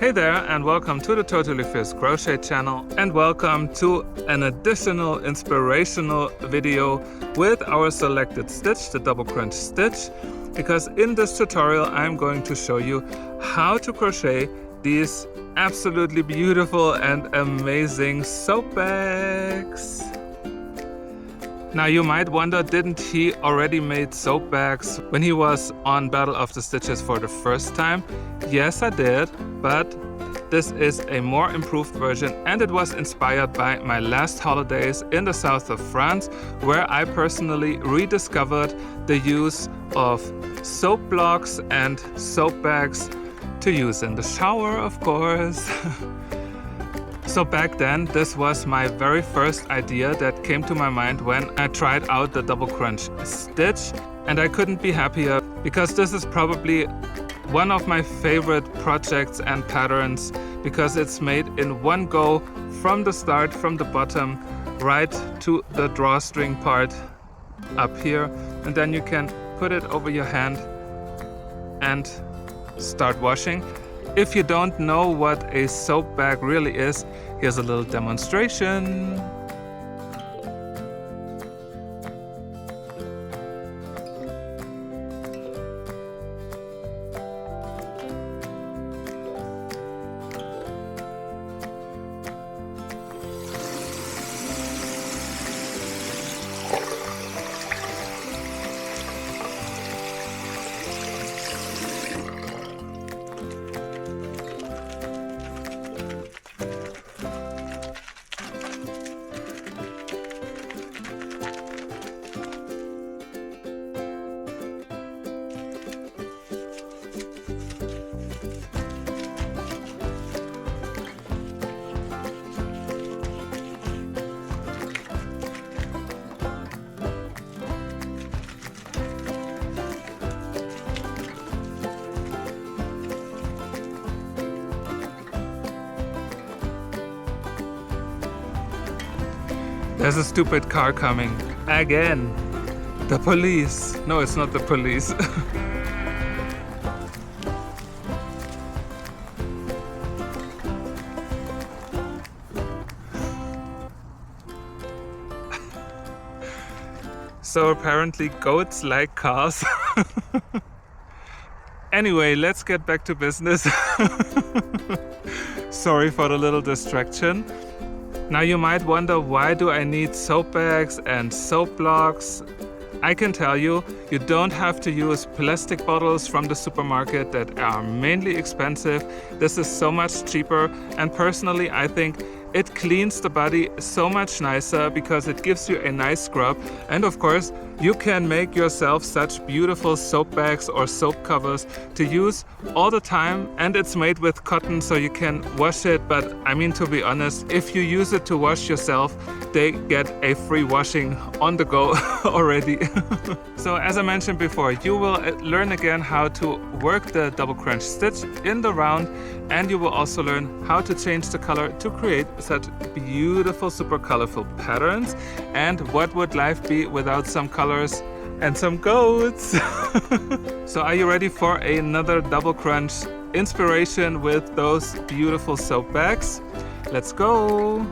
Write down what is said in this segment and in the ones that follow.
Hey there, and welcome to the Totally Fierce Crochet channel, and welcome to an additional inspirational video with our selected stitch, the double crunch stitch, because in this tutorial I'm going to show you how to crochet these absolutely beautiful and amazing soap bags. Now you might wonder, didn't he already made soap bags when he was on Battle of the Stitches for the first time? Yes, I did, but this is a more improved version, and it was inspired by my last holidays in the south of France, where I personally rediscovered the use of soap blocks and soap bags to use in the shower, of course. So back then, this was my very first idea that came to my mind when I tried out the double crunch stitch, and I couldn't be happier because this is probably one of my favorite projects and patterns, because it's made in one go from the start, from the bottom right to the drawstring part up here, and then you can put it over your hand and start washing. If you don't know what a soap bag really is, here's a little demonstration. There's a stupid car coming. Again. The police. No, it's not the police. So apparently goats like cars. Anyway, let's get back to business. Sorry for the little distraction. Now you might wonder, why do I need soap bags and soap blocks? I can tell you, you don't have to use plastic bottles from the supermarket that are mainly expensive. This is so much cheaper, and personally I think it cleans the body so much nicer because it gives you a nice scrub. And of course, you can make yourself such beautiful soap bags or soap covers to use all the time, and it's made with cotton so you can wash it. But I mean, to be honest, if you use it to wash yourself, they get a free washing on the go already. So as I mentioned before, you will learn again how to work the double crunch stitch in the round, and you will also learn how to change the color to create such beautiful, super colorful patterns. And what would life be without some colors and some goats? So are you ready for another double crunch inspiration with those beautiful soap bags? Let's go!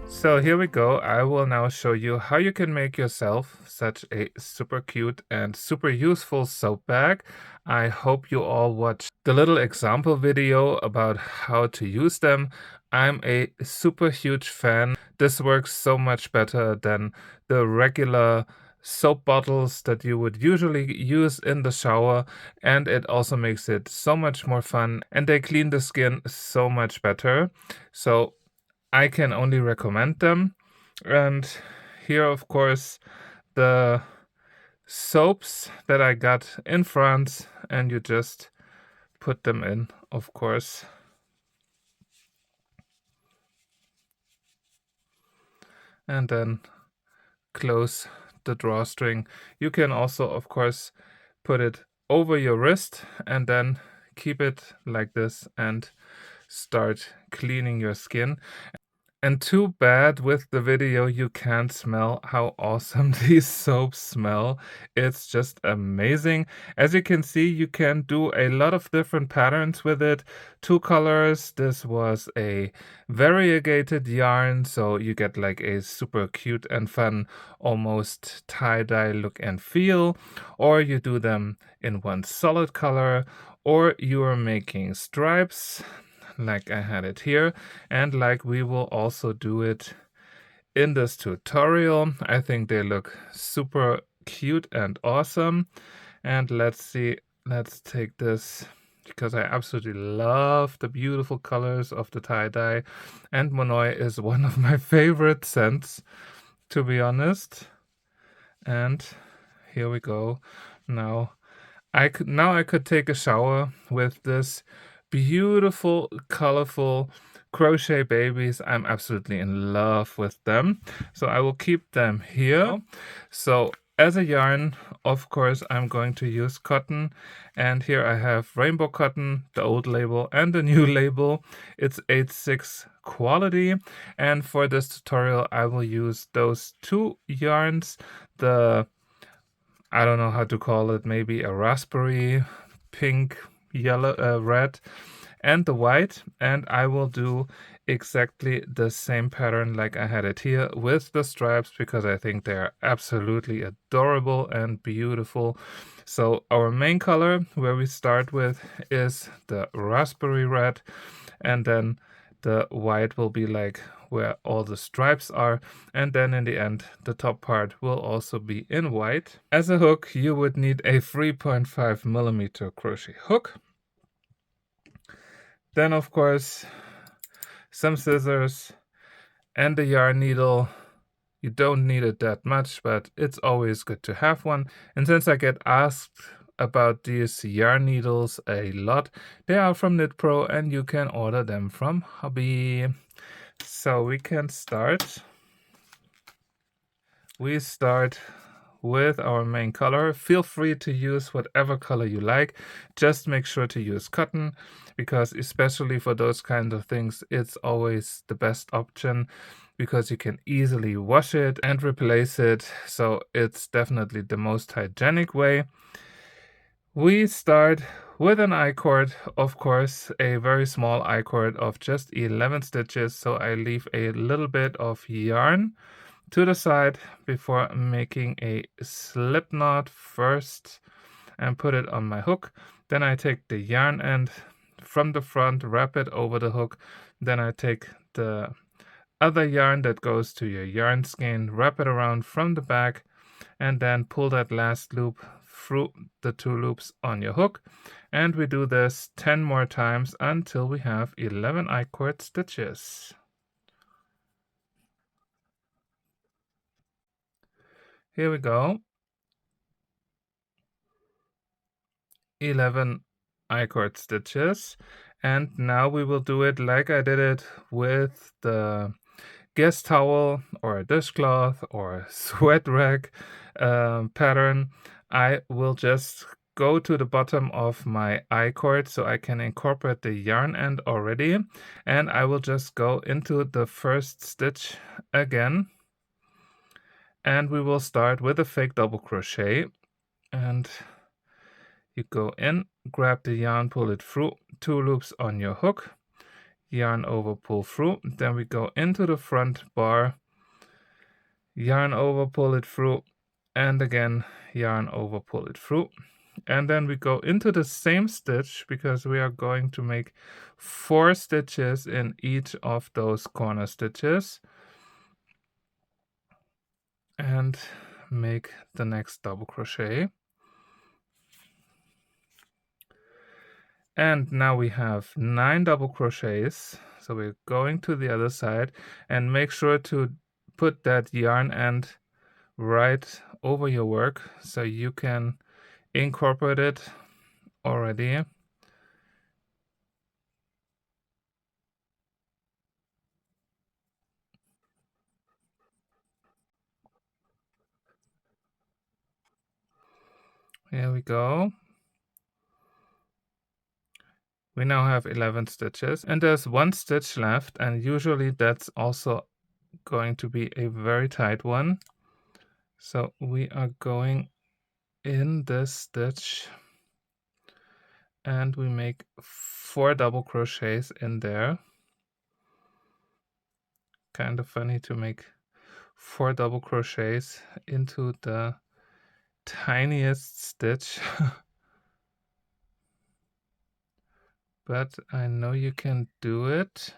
So here we go. I will now show you how you can make yourself such a super cute and super useful soap bag. I hope you all watched the little example video about how to use them. I'm a super huge fan. This works so much better than the regular soap bottles that you would usually use in the shower, and it also makes it so much more fun, and they clean the skin so much better. So I can only recommend them. And here, of course, the soaps that I got in France, and you just put them in, of course. And then close the drawstring. You can also, of course, put it over your wrist and then keep it like this and start cleaning your skin. And too bad with the video you can't smell how awesome these soaps smell. It's just amazing. As you can see, you can do a lot of different patterns with it. Two colors. This was a variegated yarn, so you get like a super cute and fun, almost tie-dye look and feel. Or you do them in one solid color, or you are making stripes like I had it here, and like we will also do it in this tutorial. I think they look super cute and awesome. And let's see, let's take this because I absolutely love the beautiful colors of the tie-dye, and Monoi is one of my favorite scents, to be honest. And here we go. Now I could take a shower with this beautiful, colorful crochet babies. I'm absolutely in love with them. So I will keep them here. So as a yarn, of course, I'm going to use cotton. And here I have rainbow cotton, the old label and the new label. It's 8/6 quality. And for this tutorial, I will use those two yarns, the I don't know how to call it, maybe a raspberry, pink, yellow, red, and the white. And I will do exactly the same pattern like I had it here with the stripes, because I think they are absolutely adorable and beautiful. So our main color, where we start with, is the raspberry red, and then the white will be like where all the stripes are, and then in the end the top part will also be in white. As a hook, you would need a 3.5 millimeter crochet hook. Then of course some scissors and the yarn needle. You don't need it that much, but it's always good to have one. And since I get asked about these yarn needles a lot, they are from Knit Pro and you can order them from Hobby. So we can start. We start with our main color. Feel free to use whatever color you like. Just make sure to use cotton, because especially for those kinds of things, it's always the best option, because you can easily wash it and replace it. So it's definitely the most hygienic way. We start with an I-cord, of course, a very small I-cord of just 11 stitches. So I leave a little bit of yarn to the side before making a slip knot first and put it on my hook. Then I take the yarn end from the front, wrap it over the hook. Then I take the other yarn that goes to your yarn skein, wrap it around from the back, and then pull that last loop through the two loops on your hook. And we do this 10 more times until we have 11 I-cord stitches. Here we go. 11 I-cord stitches. And now we will do it like I did it with the guest towel or a dishcloth or a sweat rag pattern. I will just go to the bottom of my I-cord so I can incorporate the yarn end already, and I will just go into the first stitch again, and we will start with a fake double crochet. And you go in, grab the yarn, pull it through, two loops on your hook, yarn over, pull through. Then we go into the front bar, yarn over, pull it through, and again yarn over, pull it through. And then we go into the same stitch, because we are going to make 4 stitches in each of those corner stitches, and make the next double crochet. And now we have 9 double crochets. So we're going to the other side, and make sure to put that yarn end right over your work so you can incorporate it already. Here we go. We now have 11 stitches, and there's 1 stitch left, and usually that's also going to be a very tight one. So we are going in this stitch and we make 4 double crochets in there. Kind of funny to make 4 double crochets into the tiniest stitch. But I know you can do it.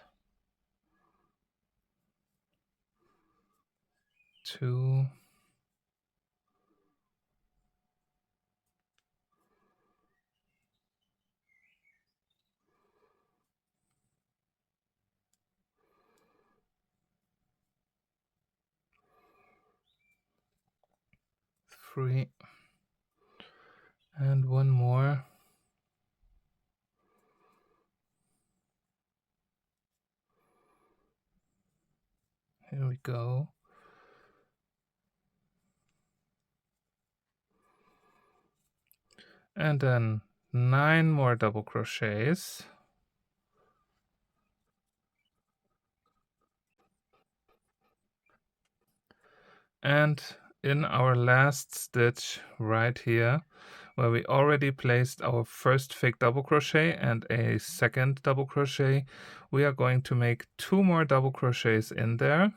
2, 3, and 1 more. Here we go. And then 9 more double crochets. And in our last stitch right here, where we already placed our first fake double crochet and a second double crochet, we are going to make 2 more double crochets in there.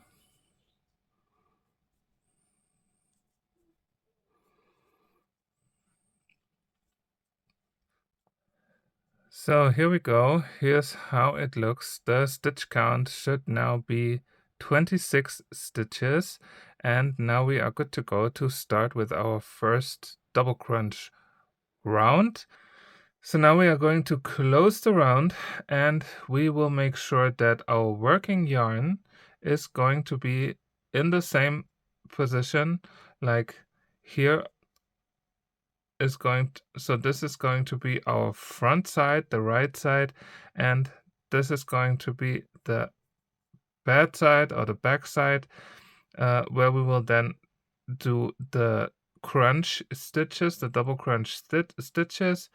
So here we go. Here's how it looks. The stitch count should now be 26 stitches, and now we are good to go to start with our first double crunch round. So now we are going to close the round, and we will make sure that our working yarn is going to be in the same position. Like here is so this is going to be our front side, the right side, and this is going to be the bad side or the back side, where we will then do the crunch stitches, the double crunch stitches,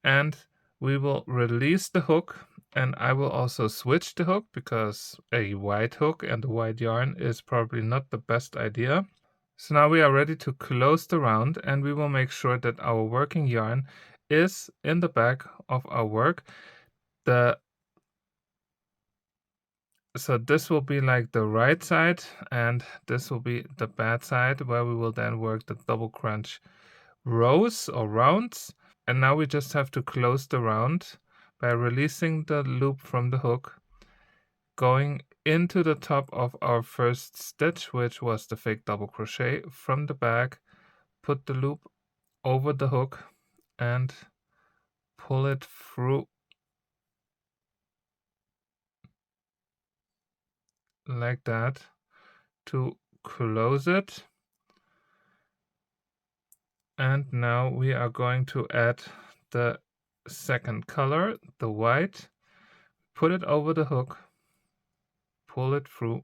and we will release the hook, and I will also switch the hook because a wide hook and a wide yarn is probably not the best idea. So now we are ready to close the round, and we will make sure that our working yarn is in the back of our work. So this will be like the right side, and this will be the bad side, where we will then work the double crunch rows or rounds. And now we just have to close the round by releasing the loop from the hook, going into the top of our first stitch, which was the fake double crochet, from the back, put the loop over the hook and pull it through like that to close it. And now we are going to add the second color, the white, put it over the hook, pull it through,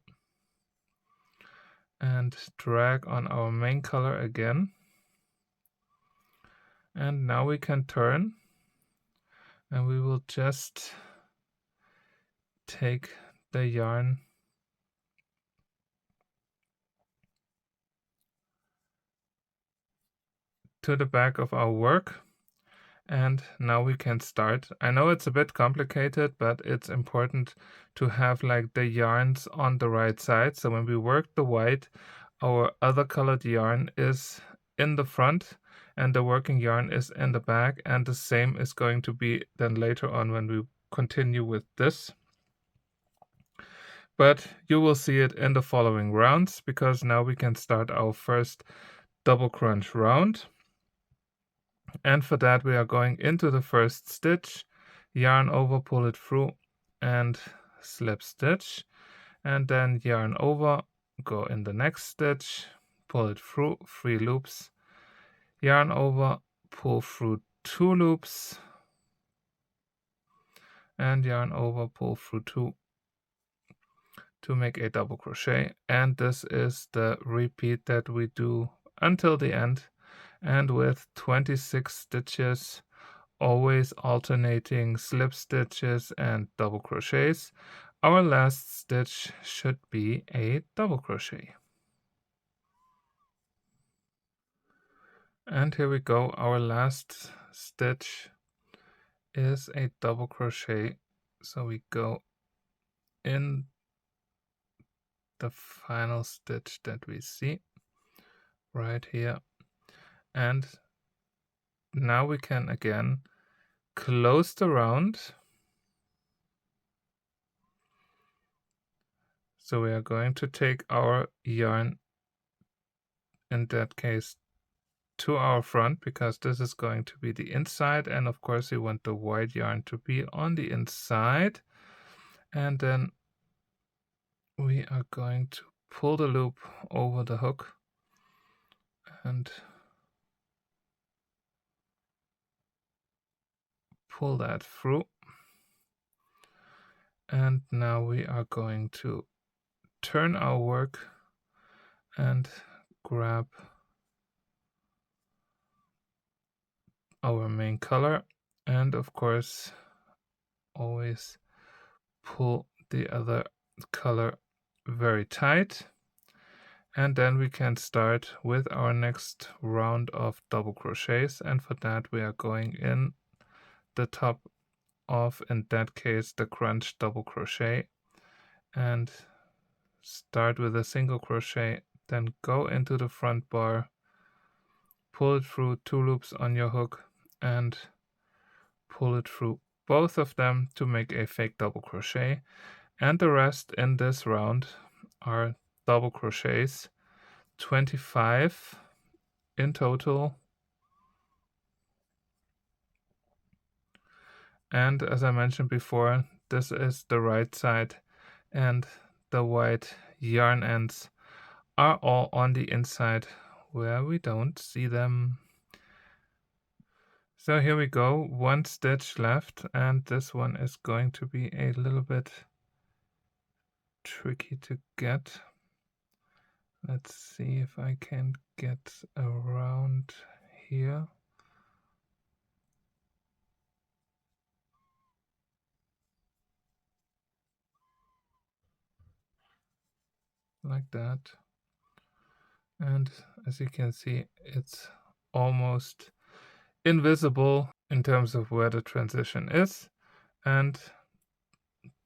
and drag on our main color again. And now we can turn, and we will just take the yarn to the back of our work, and now we can start. I know it's a bit complicated, but it's important to have like the yarns on the right side. So when we work the white, our other colored yarn is in the front and the working yarn is in the back, and the same is going to be then later on when we continue with this. But you will see it in the following rounds, because now we can start our first double crunch round. And for that we are going into the first stitch, yarn over, pull it through, and slip stitch, and then yarn over, go in the next stitch, pull it through 3 loops, yarn over, pull through 2 loops, and yarn over, pull through 2 to make a double crochet. And this is the repeat that we do until the end, and with 26 stitches always alternating slip stitches and double crochets, our last stitch should be a double crochet. And here we go, our last stitch is a double crochet. So we go in the final stitch that we see right here, and now we can again close the round. So we are going to take our yarn, in that case, to our front, because this is going to be the inside, and of course we want the white yarn to be on the inside. And then we are going to pull the loop over the hook and pull that through. And now we are going to turn our work and grab our main color, and of course always pull the other color very tight. And then we can start with our next round of double crochets, and for that we are going in the top of, in that case, the crunch double crochet, and start with a single crochet, then go into the front bar, pull it through 2 loops on your hook, and pull it through both of them to make a fake double crochet. And the rest in this round are double crochets, 25 in total. And as I mentioned before, this is the right side, and the white yarn ends are all on the inside where we don't see them. So here we go, 1 stitch left, and this one is going to be a little bit tricky to get. Let's see if I can get around here. Like that. And as you can see, it's almost invisible in terms of where the transition is. And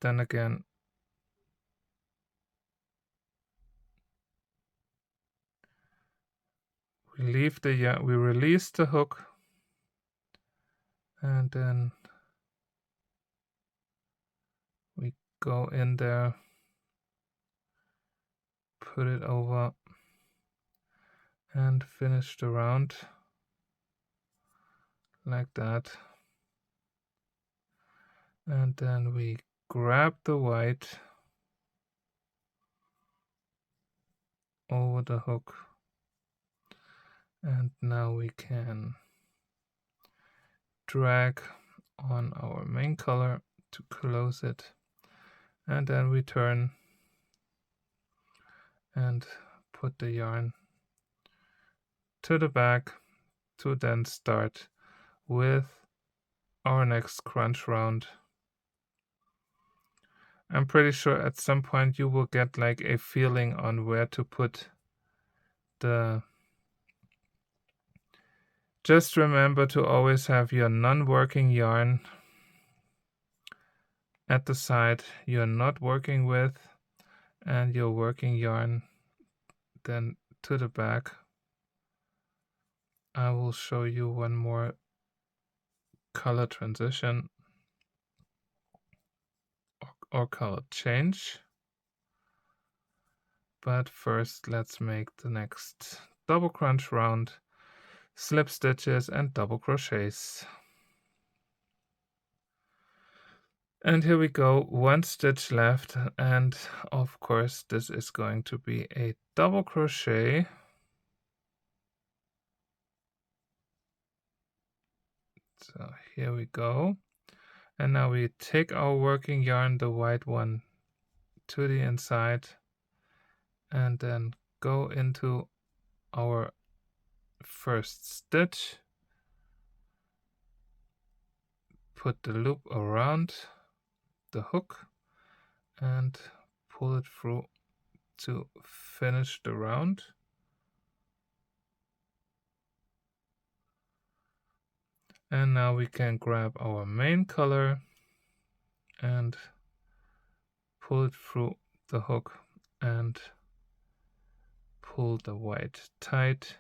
then again, we release the hook, and then we go in there, put it over, and finish the round like that. And then we grab the white over the hook, and now we can drag on our main color to close it, and then we turn and put the yarn to the back to then start with our next crunch round. I'm pretty sure at some point you will get like a feeling on where to put the... Just remember to always have your non-working yarn at the side you're not working with, and your working yarn then to the back. I will show you one more color transition or color change. But first let's make the next double crunch round, slip stitches and double crochets. And here we go, 1 stitch left, and of course this is going to be a double crochet. So here we go, and now we take our working yarn, the white one, to the inside, and then go into our first stitch, put the loop around the hook and pull it through to finish the round. And now we can grab our main color and pull it through the hook and pull the white tight.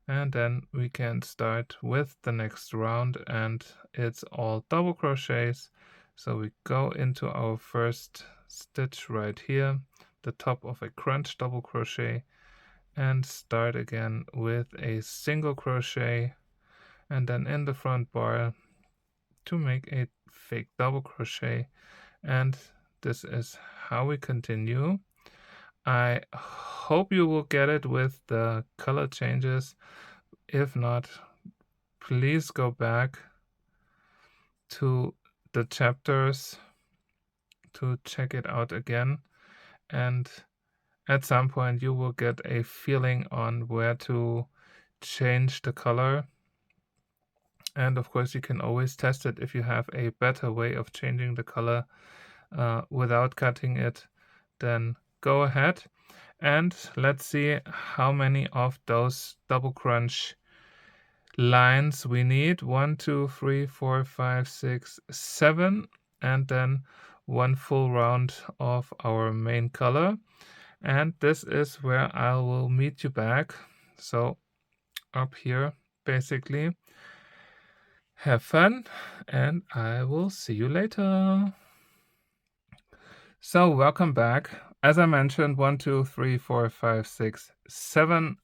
And then we can start with the next round, and it's all double crochets. So we go into our first stitch right here, the top of a crunch double crochet, and start again with a single crochet, and then in the front bar to make a fake double crochet. And this is how we continue. I hope you will get it with the color changes. If not, please go back to the chapters to check it out again, and at some point you will get a feeling on where to change the color. And of course you can always test it if you have a better way of changing the color without cutting it, then go ahead. And let's see how many of those double crunch lines we need. 1, 2, 3, 4, 5, 6, 7, and then one full round of our main color. And this is where I will meet you back. So up here, basically. Have fun, and I will see you later. So welcome back. As I mentioned, 1, 2, 3, 4, 5, 6, 7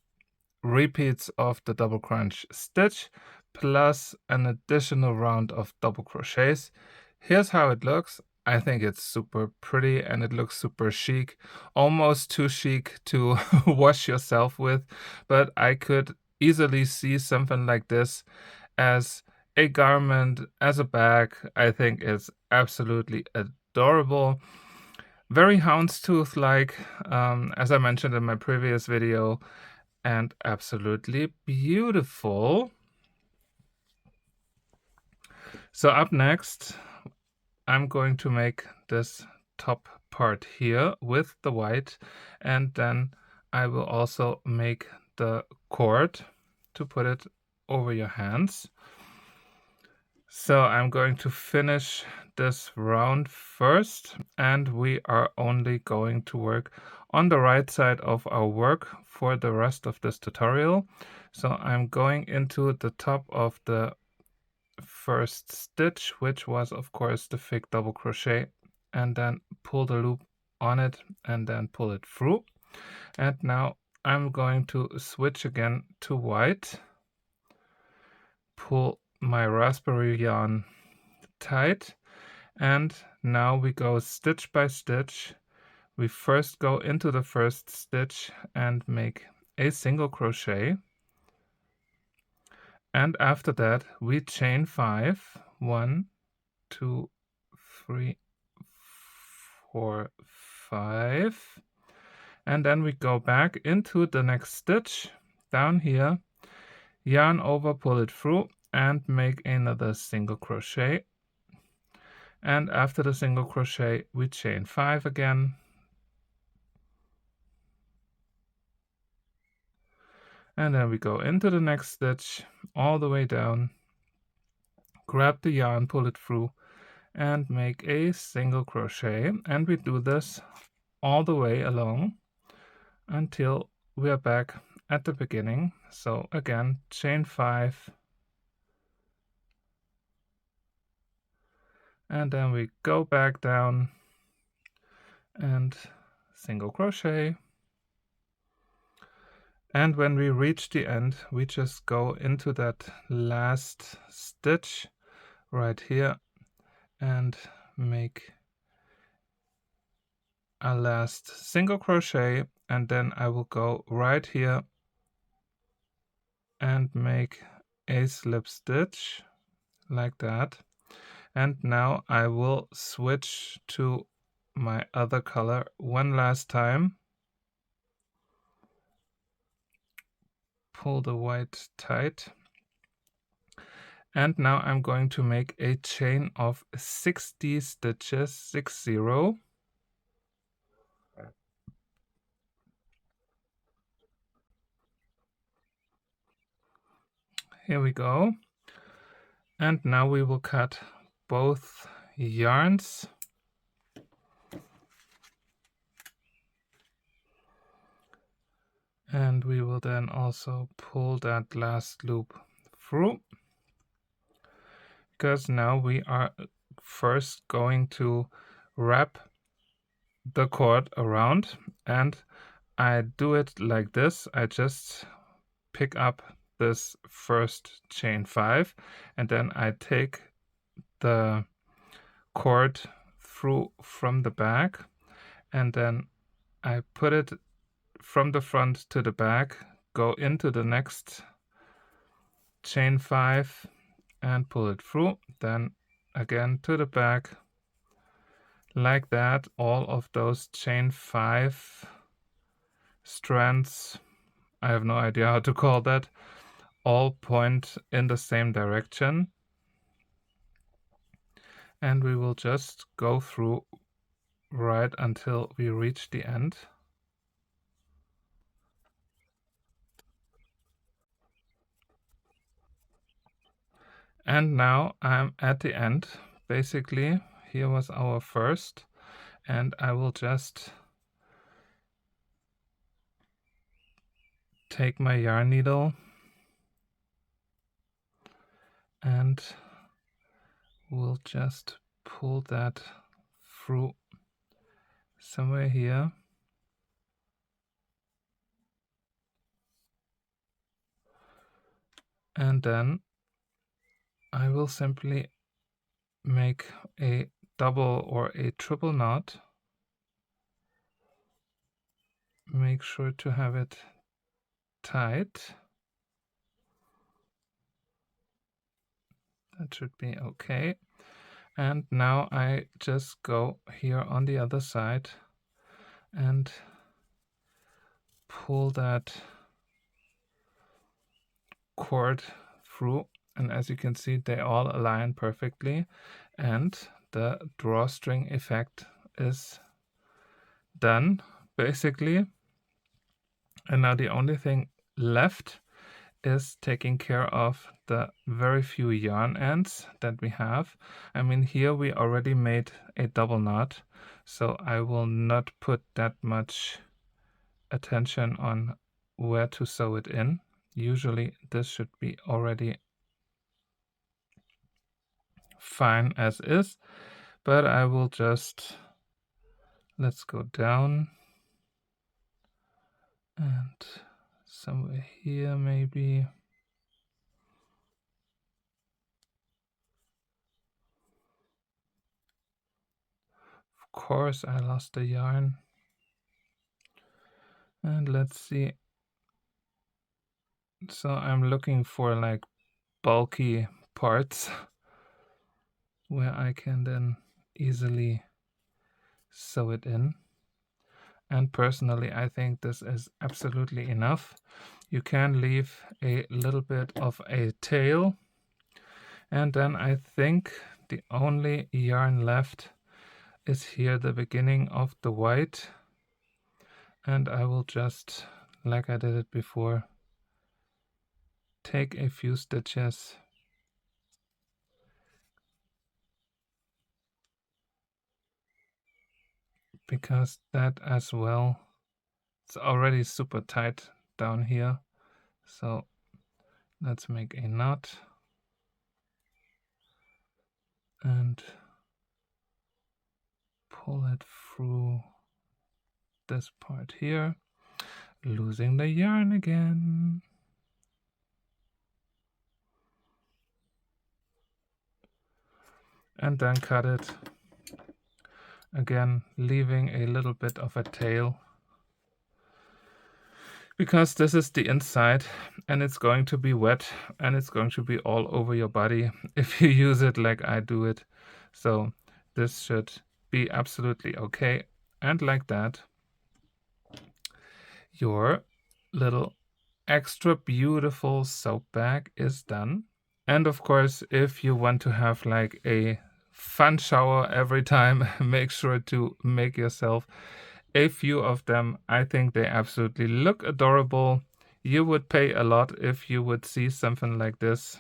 repeats of the double crunch stitch plus an additional round of double crochets. Here's how it looks. I think it's super pretty and it looks super chic, almost too chic to wash yourself with, but I could easily see something like this as a garment, as a bag. I think it's absolutely adorable. Very houndstooth-like, as I mentioned in my previous video, and absolutely beautiful. So up next, I'm going to make this top part here with the white, and then I will also make the cord to put it over your hands. So I'm going to finish this round first, and we are only going to work on the right side of our work for the rest of this tutorial. So I'm going into the top of the first stitch, which was of course the fake double crochet, and then pull the loop on it and then pull it through. And now I'm going to switch again to white, pull my raspberry yarn tight, and now we go stitch by stitch. We first go into the first stitch and make a single crochet, and after that we chain 5. 1, 2, 3, 4, 5, and then we go back into the next stitch down here, yarn over, pull it through, and make another single crochet. And after the single crochet we chain 5 again, and then we go into the next stitch all the way down, grab the yarn, pull it through, and make a single crochet. And we do this all the way along until we are back at the beginning. So again, chain 5, and then we go back down and single crochet. And when we reach the end, we just go into that last stitch right here and make a last single crochet, and then I will go right here and make a slip stitch like that. And now I will switch to my other color one last time, pull the white tight, And now I'm going to make a chain of 60 stitches, 60. Here we go. And now we will cut both yarns. And we will then also pull that last loop through, because now we are first going to wrap the cord around, and I do it like this. I just pick up this first chain 5 and then I take the cord through from the back, and then I put it from the front to the back, go into the next chain 5 and pull it through, then again to the back, like that. All of those chain 5 strands, I have no idea how to call that, all point in the same direction, and we will just go through right until we reach the end. And now I'm at the end. Basically, here was our first, and I will just take my yarn needle and we'll just pull that through somewhere here. And then I will simply make a double or a triple knot. Make sure to have it tight. That should be okay. And now I just go here on the other side and pull that cord through, and as you can see, they all align perfectly, and the drawstring effect is done basically. And now the only thing left is taking care of the very few yarn ends that we have. I mean, here we already made a double knot, so I will not put that much attention on where to sew it in. Usually this should be already fine as is, but I will just, let's go down and somewhere here maybe. Of course I lost the yarn. And let's see. So I'm looking for like bulky parts where I can then easily sew it in. And personally, I think this is absolutely enough. You can leave a little bit of a tail. And then I think the only yarn left is here, the beginning of the white. And I will just, like I did it before, take a few stitches because that as well, it's already super tight down here. So let's make a knot and pull it through this part here, losing the yarn again. And then cut it again, leaving a little bit of a tail, because this is the inside and it's going to be wet and it's going to be all over your body if you use it like I do it. So this should be absolutely okay. And like that, your little extra beautiful soap bag is done. And of course, if you want to have like a fun shower every time, make sure to make yourself a few of them. I think they absolutely look adorable. You would pay a lot if you would see something like this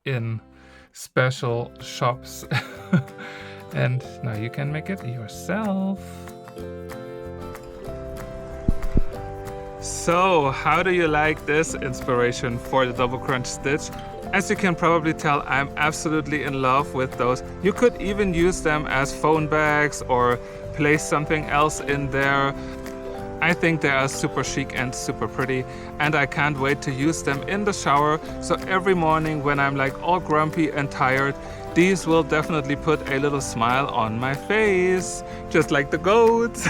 in special shops. And now you can make it yourself. So, how do you like this inspiration for the double crunch stitch? As you can probably tell, I'm absolutely in love with those. You could even use them as phone bags or place something else in there. I think they are super chic and super pretty, and I can't wait to use them in the shower. So every morning when I'm like all grumpy and tired, these will definitely put a little smile on my face, just like the goats.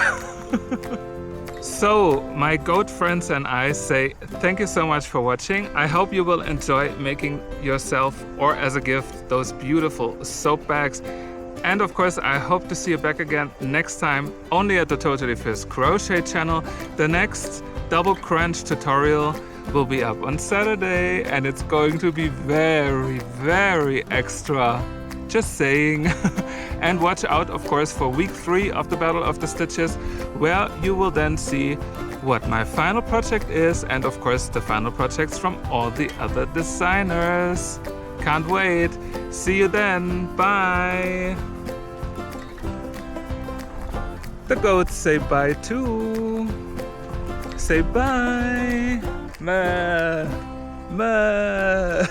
So, my goat friends and I say thank you so much for watching. I hope you will enjoy making yourself or as a gift those beautiful soap bags. And of course, I hope to see you back again next time, only at the Totally Fizz Crochet channel. The next double crunch tutorial will be up on Saturday, and it's going to be very, very extra. Just saying. And watch out, of course, for week 3 of the Battle of the Stitches, where you will then see what my final project is, and of course the final projects from all the other designers. Can't wait. See you then. Bye. The goats say bye too. Say bye. Meh. Meh.